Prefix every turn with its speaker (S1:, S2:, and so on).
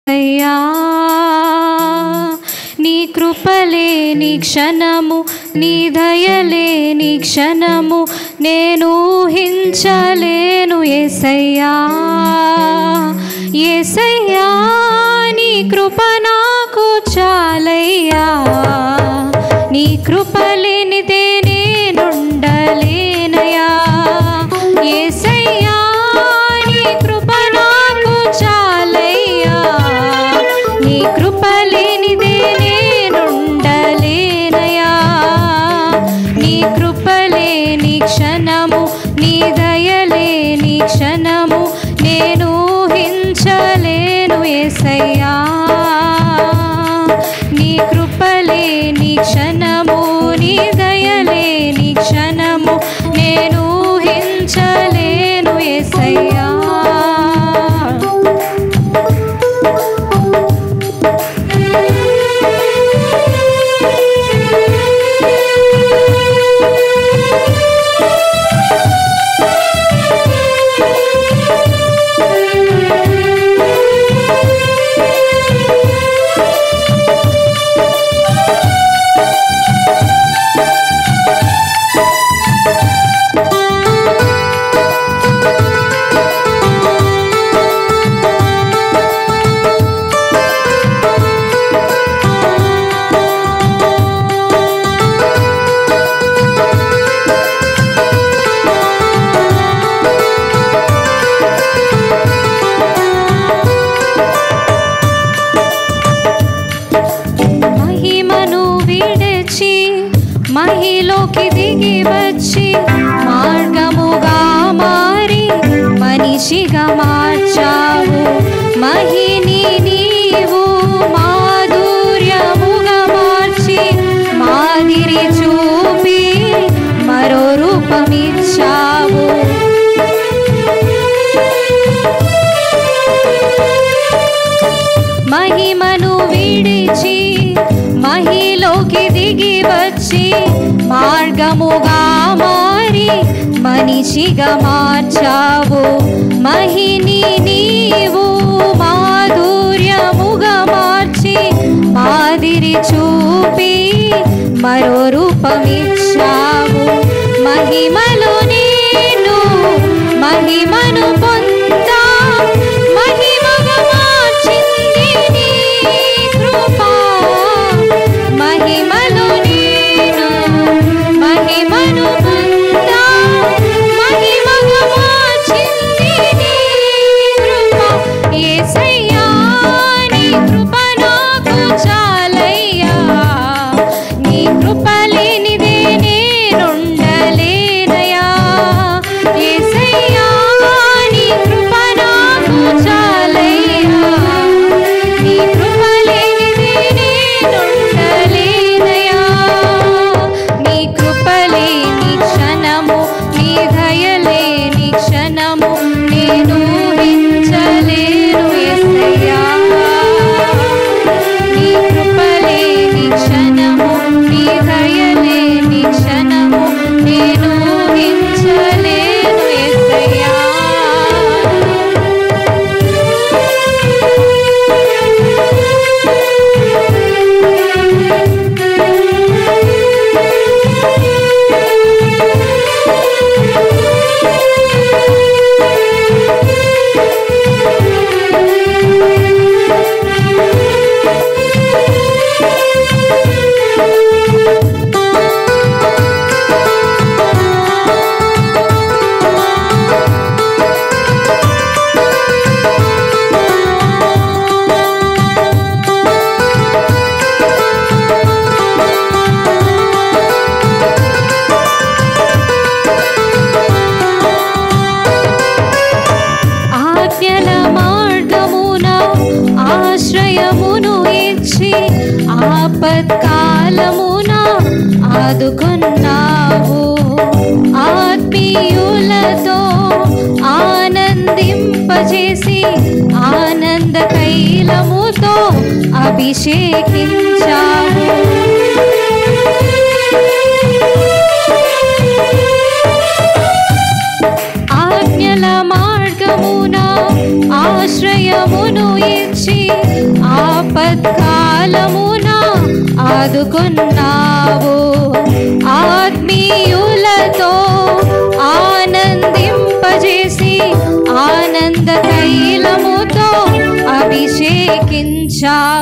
S1: అయ్యా నీ కృపలేని క్షణము, నీ దయలేని క్షణము నేను ఊహించలేను. యేసయ్యా యేసయ్యా నీ కృప నాకు చాలయ్యా, నీ కృప లేనిదే నేనుండలేనయ్యా. యేసయ్యా నీ కృప నాకు చాలయ్యా, నీ కృప లేనిదే నేనుండలేనయ్యా. నీ కృప లేని క్షణము, నీ దయలేని క్షణము నేను ఊహించలేను. యేసయ్యా నీ కృప లేని క్షణము, నీ దయలేని క్షణము నేను ఊహించలేను. యేసయ్యా మహిలోకి దిగి వచ్చి మార్గముగా మారి మనిషిగా మార్చావు. మహిని నీవు మాధుర్యముగా మార్చి మాదిరి చూపి మరో రూపమిచ్చావు. మహిమను విడిచి మహిలోకి దిగి వచ్చి మార్గముగా మారి మనిషిగా మార్చావు. మహిని నీవు మాధుర్యముగా మార్చి మాదిరి చూపి మరో రూపమిచ్చావు. మహిమలో నేను మహిమను పొందా, మహిమగా మార్చింది నీ కృప. మహిమలో నేను మహిమను పొందా, మహిమగా మార్చింది నీ కృప. యేసయ్యా నీ కృప నాకు చాలయ్యా, నీ కృప లేనిదే నేనుండలేనయ్యా. యేసయ్యా నీ కృప నాకు చాలయ్యా, నీ కృప లేనిదే నేనుండలేనయ్యా. నీ కృప లేని క్షణము, నీ దయలేని క్షణము నేను ఊహించలేను. యేసయ్యా నీ కృప లేని క్షణము, నీ దయలేని క్షణము నేను ఊహించలేను. యేసయ్యా ఆజ్ఞల మార్గమున ఆశ్రయమును ఇచ్చి ఆపత్కాలమున ఆదుకున్నావు. ఆత్మీయులతో ఆనందింపజేసి ఆనంద తైలముతో అభిషేకించావు. ఆజ్ఞల మార్గమున ఆశ్రయమును ఇచ్చి ఆపత్కాలమున ఆదుకున్నావు. ఆత్మీయులతో ఆనందింపజేసి ఆనంద తైలముతో అభిషేకించావు.